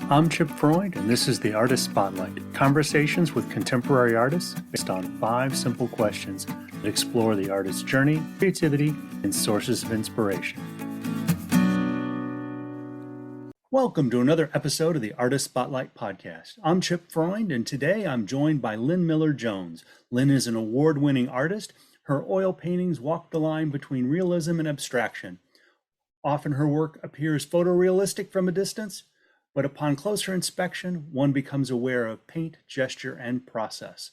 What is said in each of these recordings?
I'm Chip Freund, and this is the Artist Spotlight, conversations with contemporary artists based on 5 simple questions that explore the artist's journey, creativity, and sources of inspiration. Welcome to another episode of the Artist Spotlight podcast. I'm Chip Freund, and today I'm joined by Lynne Miller-Jones. Lynne is an award-winning artist. Her oil paintings walk the line between realism and abstraction. Often her work appears photorealistic from a distance, but upon closer inspection, one becomes aware of paint, gesture, and process.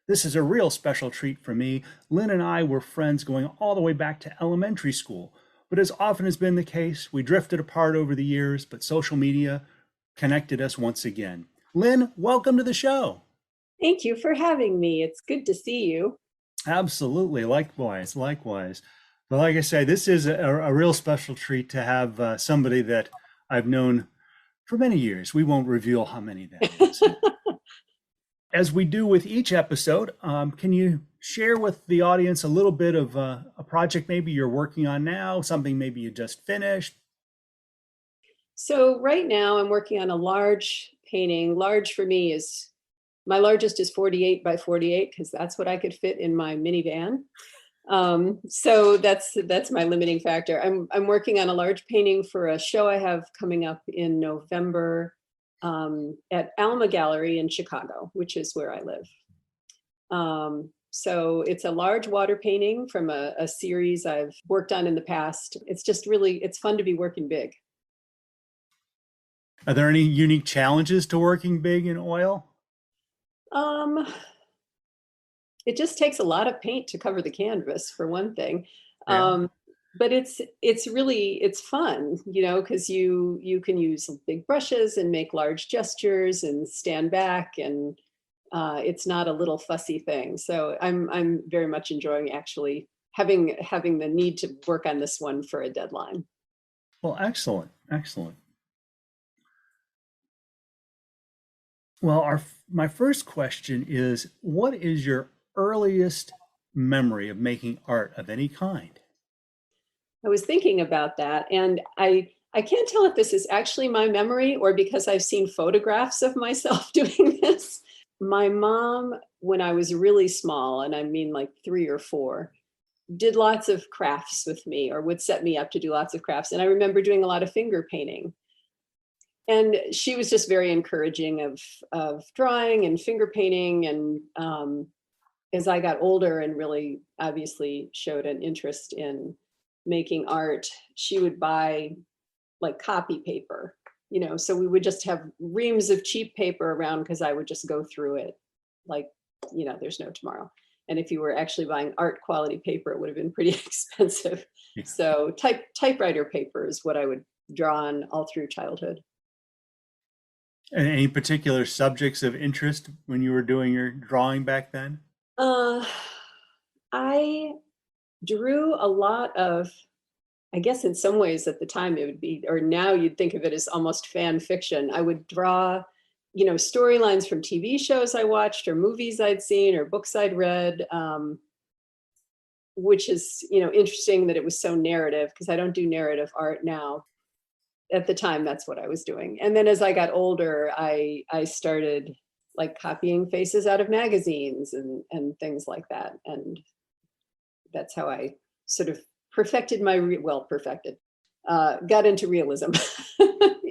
This is a real special treat for me. Lynne and I were friends going all the way back to elementary school, but as often has been the case, we drifted apart over the years, but social media connected us once again. Lynne, welcome to the show. Thank you for having me. It's good to see you. Absolutely, likewise. But like I say, this is a real special treat to have somebody that I've known for many years. We won't reveal how many that is. As we do with each episode, can you share with the audience a little bit of a project maybe you're working on now, something maybe you just finished? So right now I'm working on a large painting. Large for me is, my largest is 48 by 48 because that's what I could fit in my minivan. So that's my limiting factor. I'm working on a large painting for a show I have coming up in November at Alma Gallery in Chicago, which is where I live. So it's a large water painting from a series I've worked on in the past. It's just really, it's fun to be working big. Are there any unique challenges to working big in oil? It just takes a lot of paint to cover the canvas, for one thing. Yeah. But it's fun, because you can use big brushes and make large gestures and stand back, and it's not a little fussy thing. So I'm very much enjoying actually having the need to work on this one for a deadline. Well, excellent. Well, my first question is, what is your earliest memory of making art of any kind? I was thinking about that, and I can't tell if this is actually my memory or because I've seen photographs of myself doing this. My mom, when I was really small, and I mean like 3 or 4, did lots of crafts with me or would set me up to do lots of crafts. And I remember doing a lot of finger painting. And she was just very encouraging of drawing and finger painting. And as I got older and really obviously showed an interest in making art, she would buy like copy paper, so we would just have reams of cheap paper around because I would just go through it like, there's no tomorrow. And if you were actually buying art quality paper, it would have been pretty expensive. Yeah. So typewriter paper is what I would draw on all through childhood. And any particular subjects of interest when you were doing your drawing back then? I drew a lot of, I guess in some ways at the time it would be, or now you'd think of it as almost fan fiction. I would draw, storylines from TV shows I watched or movies I'd seen or books I'd read, which is, interesting that it was so narrative because I don't do narrative art now. At the time, that's what I was doing. And then as I got older, I started like copying faces out of magazines and things like that. And that's how I sort of perfected got into realism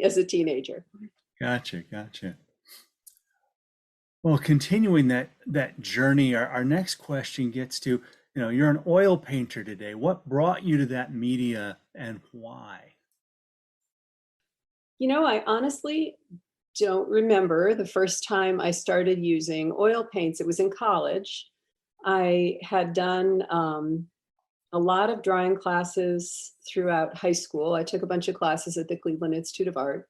as a teenager. Gotcha. Well, continuing that journey, our next question gets to, you're an oil painter today. What brought you to that media and why? I honestly don't remember the first time I started using oil paints. It was in college. I had done a lot of drawing classes throughout high school. I took a bunch of classes at the Cleveland Institute of Art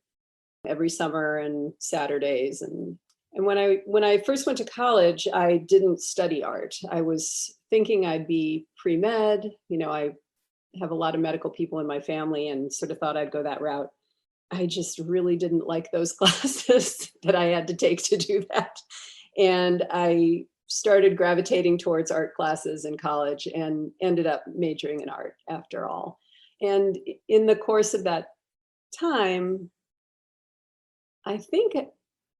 every summer and Saturdays. And when I first went to college, I didn't study art. I was thinking I'd be pre-med. I have a lot of medical people in my family and sort of thought I'd go that route. I just really didn't like those classes that I had to take to do that. And I started gravitating towards art classes in college and ended up majoring in art after all. And in the course of that time, I think,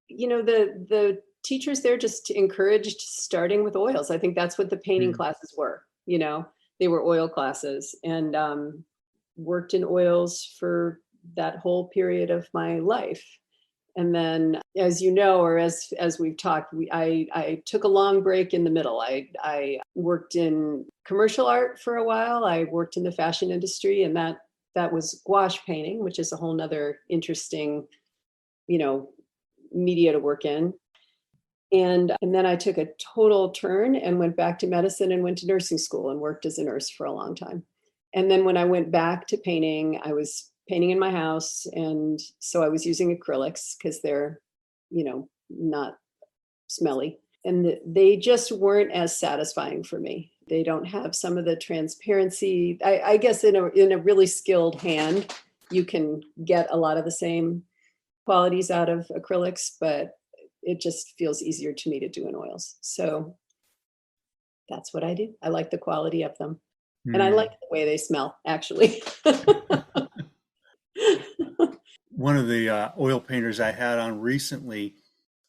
the teachers there just encouraged starting with oils. I think that's what the painting Mm. classes were, they were oil classes, and worked in oils for that whole period of my life. And then, as you know, or as we've talked, I took a long break in the middle. I worked in commercial art for a while. I worked in the fashion industry, and that was gouache painting, which is a whole nother interesting, you know, media to work in. And then I took a total turn and went back to medicine and went to nursing school and worked as a nurse for a long time. And then when I went back to painting, I was painting in my house, and so I was using acrylics because they're, not smelly. And they just weren't as satisfying for me. They don't have some of the transparency. I guess in a really skilled hand, you can get a lot of the same qualities out of acrylics, but it just feels easier to me to do in oils. So that's what I do. I like the quality of them. And I like Mm. the way they smell, actually. One of the oil painters I had on recently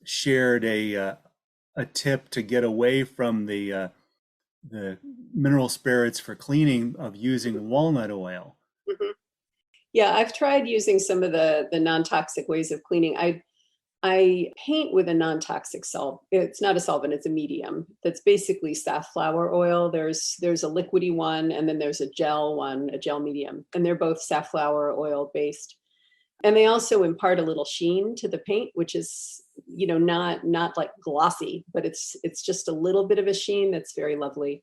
shared a tip to get away from the mineral spirits for cleaning of using walnut oil. Mhm. Yeah, I've tried using some of the non-toxic ways of cleaning. I paint with a non-toxic solvent. It's not a solvent, it's a medium. That's basically safflower oil. There's a liquidy one, and then there's a gel one, a gel medium, and they're both safflower oil based. And they also impart a little sheen to the paint, which is, not like glossy, but it's just a little bit of a sheen that's very lovely.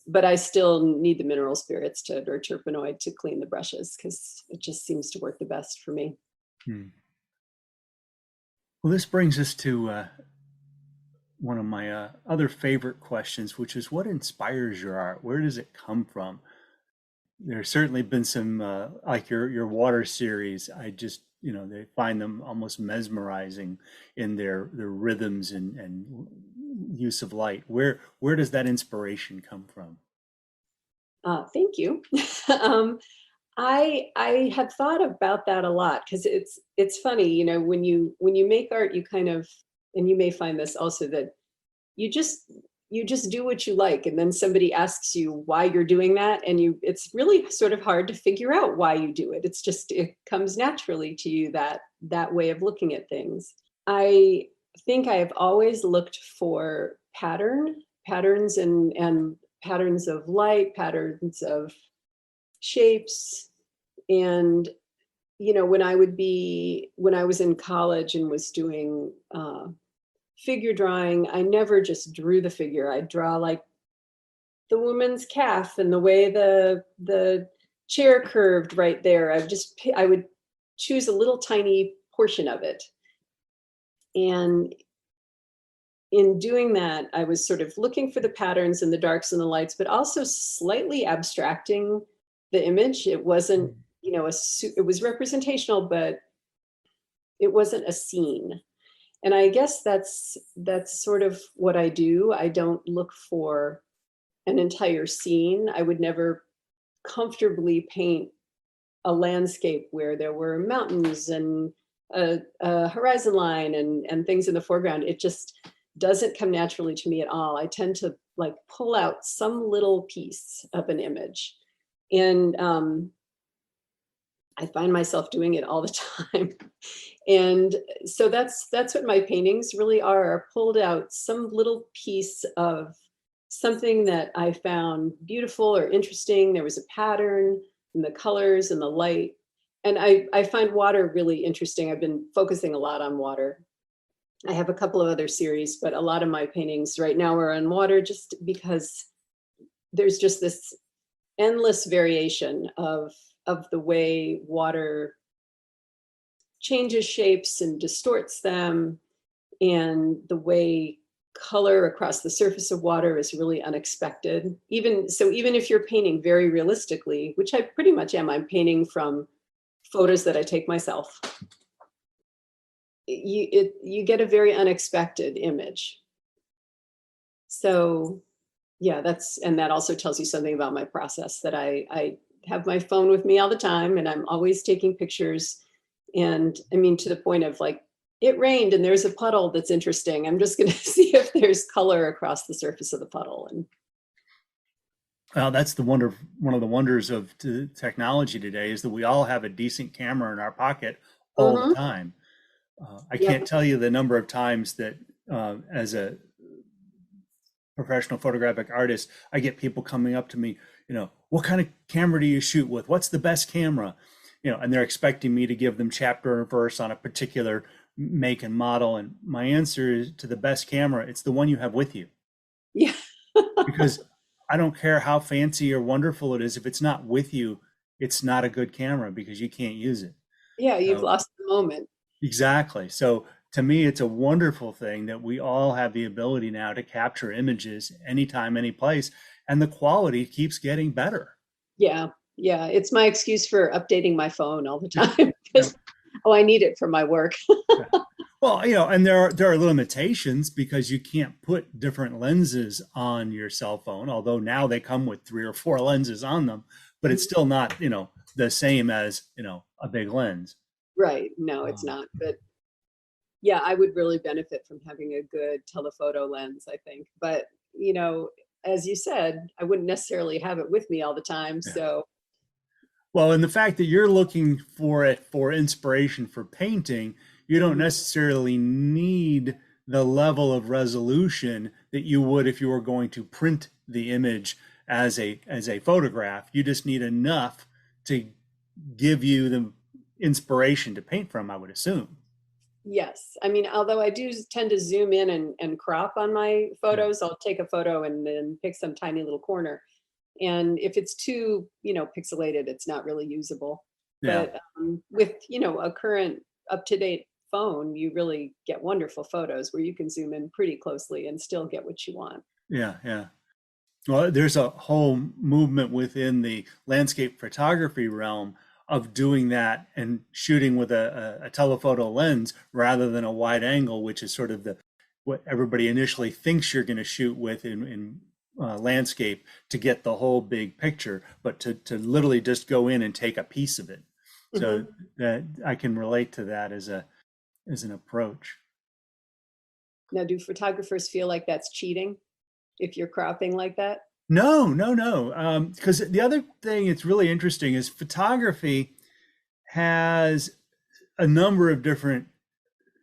But I still need the mineral spirits or terpenoid to clean the brushes because it just seems to work the best for me. Hmm. Well, this brings us to one of my other favorite questions, which is what inspires your art? Where does it come from? There's certainly been some like your water series. I just they find them almost mesmerizing in their rhythms and use of light. Where does that inspiration come from? Thank you. um, I had thought about that a lot because it's funny, when you make art, you kind of, and you may find this also, that you just you just do what you like, and then somebody asks you why you're doing that, and it's really sort of hard to figure out why you do it. It comes naturally to you, that way of looking at things. I think I have always looked for patterns, and patterns of light, patterns of shapes. And when I was in college and was doing figure drawing, I never just drew the figure. I'd draw like the woman's calf and the way the chair curved right there. I would choose a little tiny portion of it. And in doing that, I was sort of looking for the patterns and the darks and the lights, but also slightly abstracting the image. It wasn't, it was representational, but it wasn't a scene. And I guess that's sort of what I do. I don't look for an entire scene. I would never comfortably paint a landscape where there were mountains and a horizon line and things in the foreground. It just doesn't come naturally to me at all. I tend to like pull out some little piece of an image, and I find myself doing it all the time. And so that's what my paintings really are pulled out some little piece of something that I found beautiful or interesting. There was a pattern in the colors and the light. And I find water really interesting. I've been focusing a lot on water. I have a couple of other series, but a lot of my paintings right now are on water just because there's just this endless variation of the way water changes shapes and distorts them, and the way color across the surface of water is really unexpected. Even if you're painting very realistically, which I pretty much am, I'm painting from photos that I take myself. You get a very unexpected image. So yeah, that also tells you something about my process, that I have my phone with me all the time, and I'm always taking pictures. And I mean, to the point of like It rained and there's a puddle that's interesting. I'm just going to see if there's color across the surface of the puddle. And Well, that's one of the wonders of technology today is that we all have a decent camera in our pocket all the Mhm. time. I Yeah, can't tell you the number of times that as a professional photographic artist, I get people coming up to me, what kind of camera do you shoot with? What's the best camera? And they're expecting me to give them chapter and verse on a particular make and model. And my answer is to the best camera, it's the one you have with you. yeah, Because I don't care how fancy or wonderful it is, if it's not with you, it's not a good camera because you can't use it. yeah. You've So lost the moment. exactly. So to me, it's a wonderful thing that we all have the ability now to capture images anytime, any place, and the quality keeps getting better. Yeah, yeah. It's my excuse for updating my phone all the Yeah. time Yeah. because I need it for my work. Yeah. Well, and there are limitations because you can't put different lenses on your cell phone, although now they come with 3 or 4 lenses on them, but it's still not, the same as, a big lens. Right. No, it's Um, not. But yeah, I would really benefit from having a good telephoto lens, I think. But, as you said, I wouldn't necessarily have it with me all the time. yeah. So, Well, and the fact that you're looking for it for inspiration for painting, you don't mhm. necessarily need the level of resolution that you would if you were going to print the image as a photograph. You just need enough to give you the inspiration to paint from, I would assume. Yes. I mean, although I do tend to zoom in and crop on my Yeah. photos, I'll take a photo and then pick some tiny little corner. And if it's too, pixelated, it's not really usable. Yeah. But with, a current up to date phone, you really get wonderful photos where you can zoom in pretty closely and still get what you want. Yeah. Yeah. Well, there's a whole movement within the landscape photography realm of doing that and shooting with a telephoto lens rather than a wide angle, which is sort of the what everybody initially thinks you're going to shoot with in landscape to get the whole big picture, but to literally just go in and take a piece of it. So Mhm. that I can relate to that as an approach. Now, do photographers feel like that's cheating if you're cropping like that? No, no, no. Because the other thing that's really interesting is photography has a number of different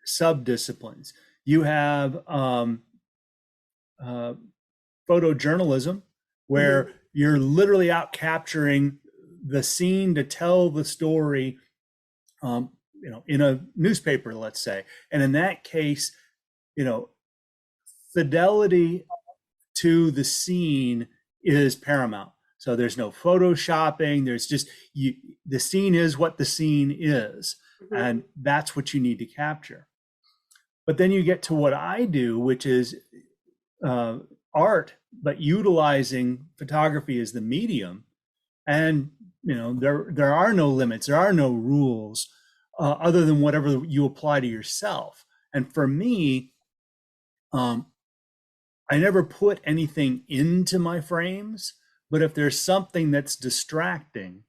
sub-disciplines. You have uh, photojournalism, Mhm. where you're literally out capturing the scene to tell the story, in a newspaper, let's say. And in that case, you know, fidelity to the scene is paramount. So there's no photoshopping. There's just the scene is what the scene is, Mhm. and that's what you need to capture. But then you get to what I do, which is uh, art, but utilizing photography as the medium. And there are no limits, there are no rules other than whatever you apply to yourself. And for me, um, I never put anything into my frames, but if there's something that's distracting,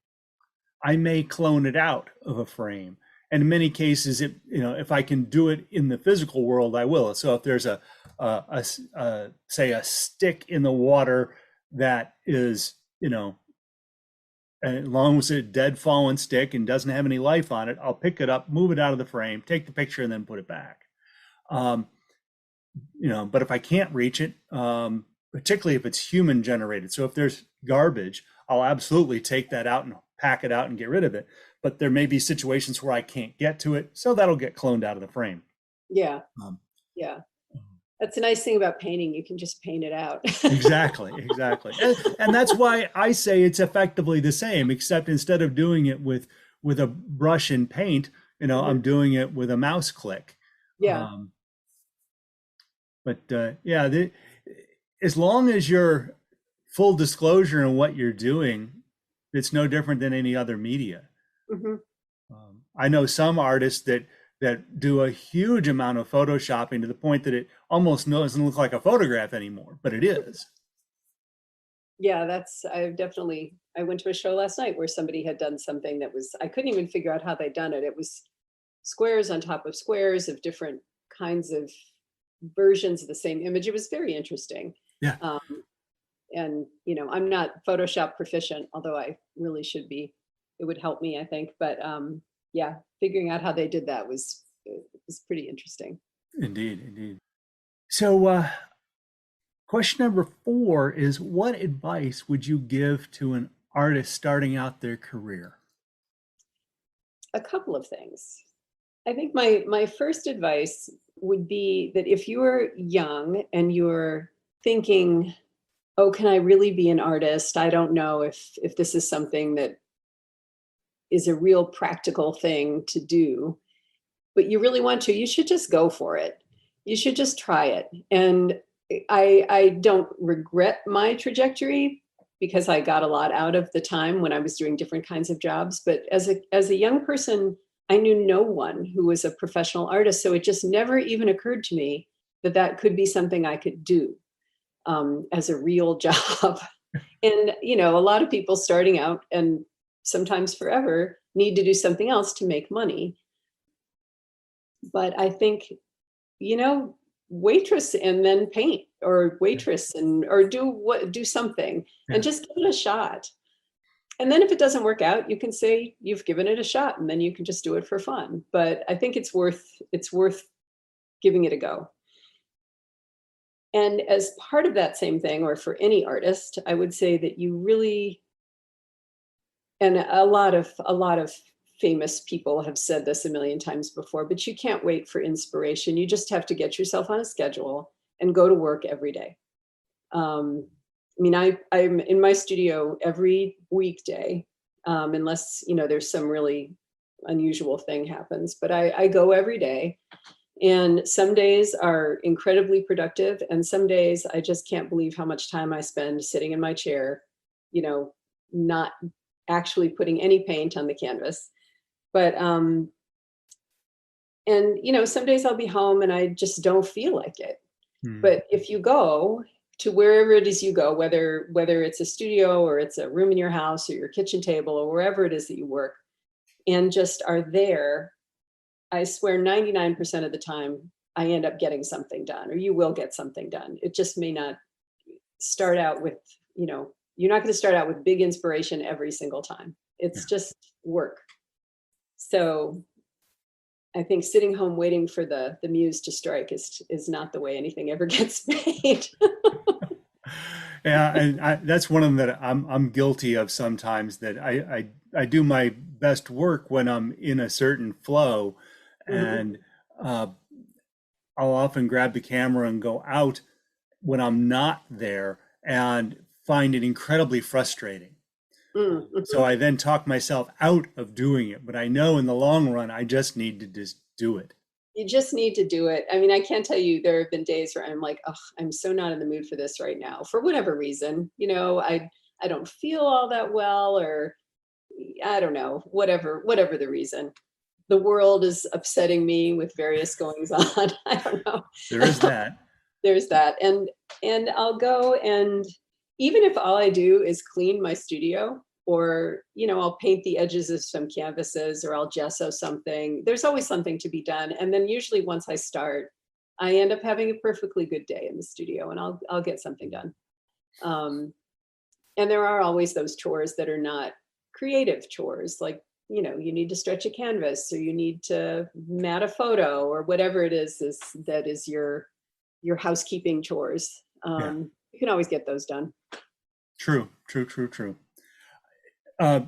I may clone it out of a frame. And in many cases, if I can do it in the physical world, I will. So if there's say a stick in the water that is, as long as it's a dead fallen stick and doesn't have any life on it, I'll pick it up, move it out of the frame, take the picture, and then put it back. Um, but if I can't reach it, particularly if it's human generated, so if there's garbage, I'll absolutely take that out and pack it out and get rid of it. But there may be situations where I can't get to it, so that'll get cloned out of the frame. Yeah. Um, Yeah. That's the nice thing about painting. You can just paint it out. exactly, exactly, and that's why I say it's effectively the same, except instead of doing it with a brush and paint, Mhm. I'm doing it with a mouse click. Yeah. Um, but yeah, as long as you're full disclosure in what you're doing, it's no different than any other media. Mhm. I know some artists that do a huge amount of photoshopping to the point that it almost doesn't look like a photograph anymore, but it is. Yeah, I went to a show last night where somebody had done something that was, I couldn't even figure out how they'd done it. It was squares on top of squares of different kinds of versions of the same image. It was very interesting. Yeah. Um, and, I'm not Photoshop proficient, although I really should be. It would help me, I think. But yeah, figuring out how they did that was pretty interesting. Indeed, indeed. So, question number 4 is, what advice would you give to an artist starting out their career? A couple of things. I think my first advice would be that if you're young and you're thinking, "Oh, can I really be an artist? I don't know if this is something that is a real practical thing to do," but you really want to, you should just go for it. You should just try it. And I don't regret my trajectory because I got a lot out of the time when I was doing different kinds of jobs. But as a young person, I knew no one who was a professional artist. So it just never even occurred to me that that could be something I could do as a real job. And, a lot of people starting out and sometimes forever need to do something else to make money. But I think, waitress and then paint, or waitress and or do something Yeah. and just give it a shot. And then if it doesn't work out, you can say you've given it a shot and then you can just do it for fun. But I think it's worth giving it a go. And as part of that same thing, or for any artist, I would say that you really, and a lot of famous people have said this a million times before, but you can't wait for inspiration. You just have to get yourself on a schedule and go to work every day. I'm in my studio every weekday, unless there's some really unusual thing happens. But I go every day, and some days are incredibly productive, and some days I just can't believe how much time I spend sitting in my chair, not actually putting any paint on the canvas. But and some days I'll be home and I just don't feel like it. Hmm. But if you go to wherever it is you go, whether it's a studio or it's a room in your house or your kitchen table or wherever it is that you work, and just are there, I swear 99% of the time I end up getting something done, or you will get something done. It just may not start out with, you're not going to start out with big inspiration every single time. Yeah. It's just work. So I think sitting home waiting for the muse to strike is not the way anything ever gets made. Yeah, and that's one of them that I'm guilty of sometimes, that I do my best work when I'm in a certain flow, Mhm. and uh, I'll often grab the camera and go out when I'm not there and find it incredibly frustrating. Mm, So mhm. I then talk myself out of doing it, but I know in the long run I just need to just do it. You just need to do it. I mean, I can't tell you, there have been days where I'm like, oh, I'm so not in the mood for this right now, for whatever reason. I don't feel all that well, or I don't know, whatever the reason. The world is upsetting me with various goings on. I don't know. There is that. There's that. And I'll go, and even if all I do is clean my studio, or I'll paint the edges of some canvases, or I'll gesso something, there's always something to be done. And then usually once I start, I end up having a perfectly good day in the studio, and I'll get something done. um, and there are always those chores that are not creative chores, like you need to stretch a canvas, or you need to mat a photo, or whatever it is that is your housekeeping chores. Yeah, You can always get those done. true, true, true, true.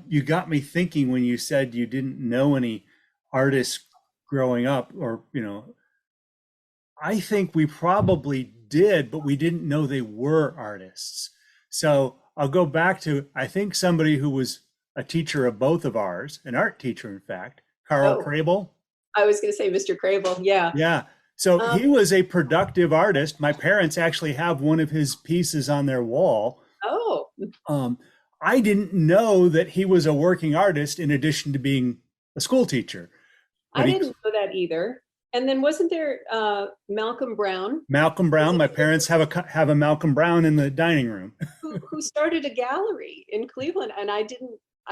You got me thinking when you said you didn't know any artists growing up, or I think we probably did, but we didn't know they were artists. So I'll go back to, I think, somebody who was a teacher of both of ours, an art teacher, in fact, Carl Oh, Crable. I was going to say Mr. Crable. Yeah. Yeah. So Um, he was a productive artist. My parents actually have one of his pieces on their wall. oh, Um, I didn't know that he was a working artist in addition to being a school teacher. I But he, didn't know that either. And then wasn't there Malcolm Brown? Malcolm Was Brown, it my parents have a Malcolm Brown in the dining room. who started a gallery in Cleveland? And I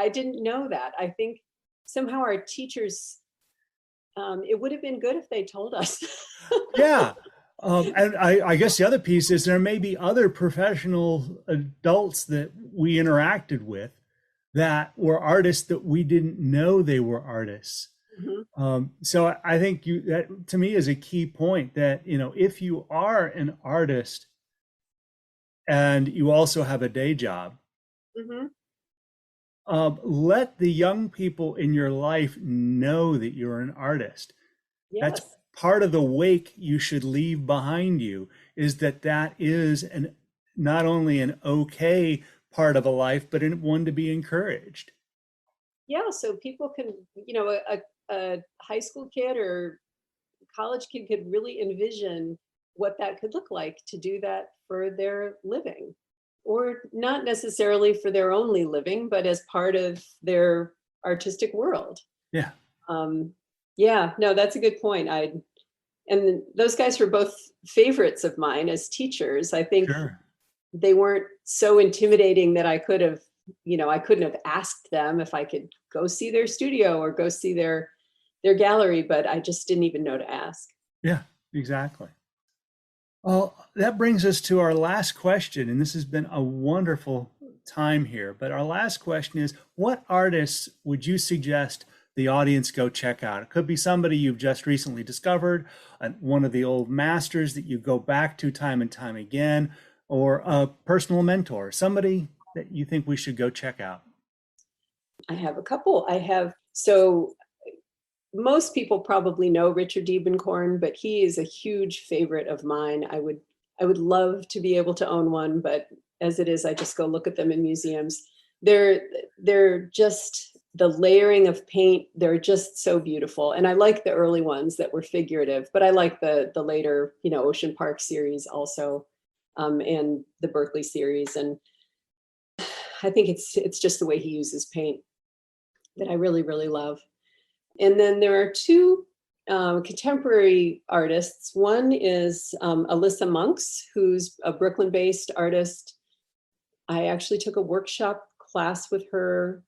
didn't know that. I think somehow our teachers It would have been good if they told us. Yeah. And I guess the other piece is there may be other professional adults that we interacted with that were artists that we didn't know they were artists. Mhm. So I think that to me is a key point that, if you are an artist and you also have a day job, Mhm. let the young people in your life know that you're an artist. That's Yes. part of the wake you should leave behind you, is that is not only an okay part of a life, but one to be encouraged. Yeah. So people can, a high school kid or college kid could really envision what that could look like to do that for their living, or not necessarily for their only living, but as part of their artistic world. Yeah, Um, yeah, no, that's a good point. And those guys were both favorites of mine as teachers. I think sure. they weren't so intimidating that I couldn't have asked them if I could go see their studio or go see their gallery, but I just didn't even know to ask. Yeah, exactly. Well, that brings us to our last question, and this has been a wonderful time here. But our last question is, what artists would you suggest the audience go check out? It could be somebody you've just recently discovered, one of the old masters that you go back to time and time again, or a personal mentor, somebody that you think we should go check out. I have a couple. So most people probably know Richard Diebenkorn, but he is a huge favorite of mine. I would love to be able to own one, but as it is, I just go look at them in museums. They're they're just the layering of paint. They're just so beautiful, and I like the early ones that were figurative, but I like the later, Ocean Park series also, and the Berkeley series. And I think it's just the way he uses paint that I really really love. And then there are two contemporary artists. One is Alyssa Monks, who's a Brooklyn-based artist. I actually took a workshop class with her.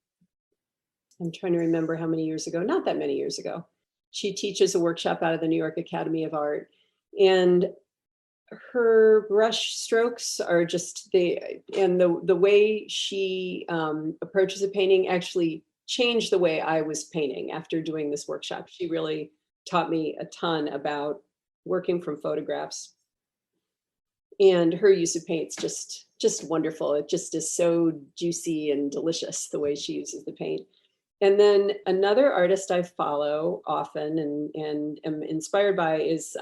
I'm trying to remember how many years ago, not that many years ago. She teaches a workshop out of the New York Academy of Art. And her brush strokes are just the way she approaches a painting actually changed the way I was painting after doing this workshop. She really taught me a ton about working from photographs, and her use of paint's just wonderful. It just is so juicy and delicious the way she uses the paint. And then another artist I follow often and am inspired by is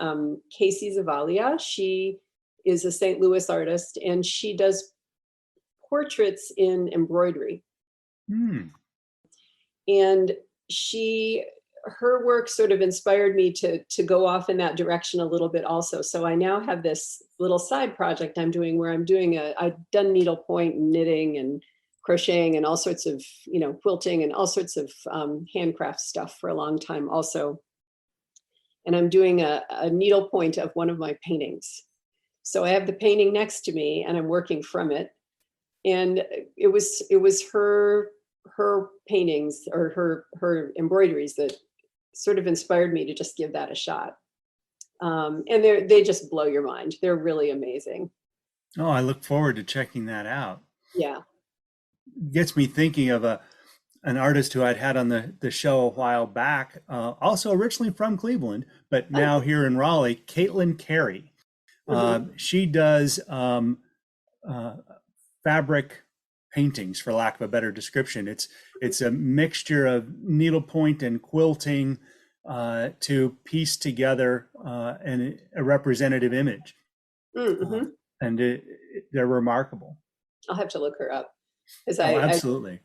Casey Zavalia. She is a St. Louis artist, and she does portraits in embroidery. Hmm. And her work sort of inspired me to go off in that direction a little bit also. So I now have this little side project I'm doing where I've done needlepoint and knitting and crocheting and all sorts of, quilting and all sorts of handcraft stuff for a long time also. And I'm doing a needlepoint of one of my paintings. So I have the painting next to me and I'm working from it. And it was her paintings or her embroideries that sort of inspired me to just give that a shot. And they just blow your mind. They're really amazing. Oh, I look forward to checking that out. Yeah. Gets me thinking of an artist who I'd had on the show a while back, also originally from Cleveland, but Oh. now here in Raleigh, Caitlin Carey. Mhm. She does uh, fabric paintings, for lack of a better description. It's a mixture of needlepoint and quilting to piece together a representative image, uh, Mm-hmm. and they're remarkable. I'll have to look her up because Oh, I absolutely.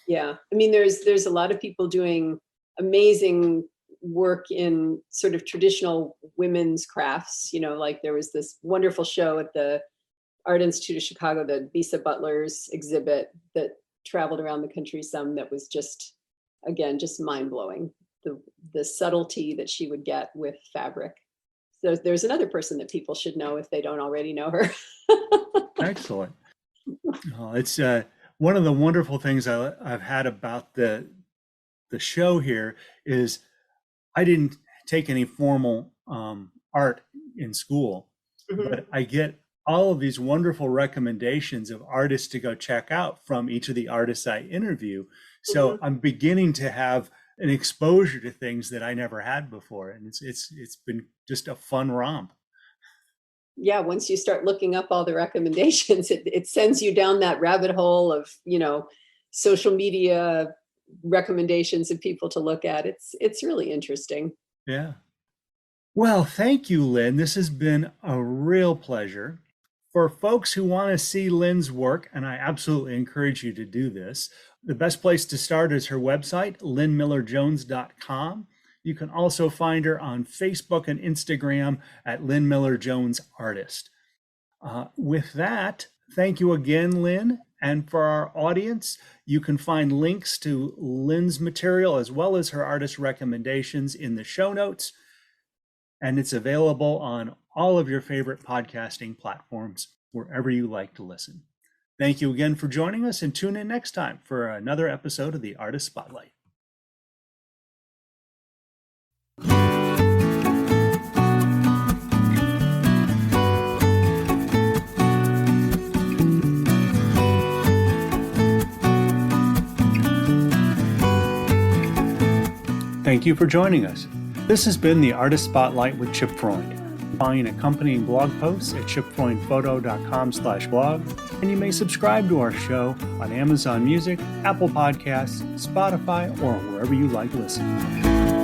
yeah. I mean, there's a lot of people doing amazing work in sort of traditional women's crafts. Like there was this wonderful show at the Art Institute of Chicago, the Bisa Butler's exhibit that traveled around the country some, that was just, again, just mind blowing. The subtlety that she would get with fabric. So there's another person that people should know if they don't already know her. Excellent. Oh, it's one of the wonderful things I've had about the show here is I didn't take any formal art in school, but I get all of these wonderful recommendations of artists to go check out from each of the artists I interview. So I'm beginning to have an exposure to things that I never had before, and it's been just a fun romp. Yeah, once you start looking up all the recommendations, it sends you down that rabbit hole of, social media recommendations of people to look at. It's really interesting. Yeah. Well, thank you, Lynne. This has been a real pleasure. For folks who want to see Lynne's work, and I absolutely encourage you to do this, the best place to start is her website, lynnmillerjones.com. You can also find her on Facebook and Instagram at Lynne Miller Jones Artist. With that, thank you again, Lynne. And for our audience, you can find links to Lynne's material as well as her artist recommendations in the show notes. And it's available on all of your favorite podcasting platforms, wherever you like to listen. Thank you again for joining us, and tune in next time for another episode of the Artist Spotlight. Thank you for joining us. This has been the Artist Spotlight with Chip Freund. Find accompanying blog posts at chipfreundphoto.com/blog, and you may subscribe to our show on Amazon Music, Apple Podcasts, Spotify, or wherever you like listening.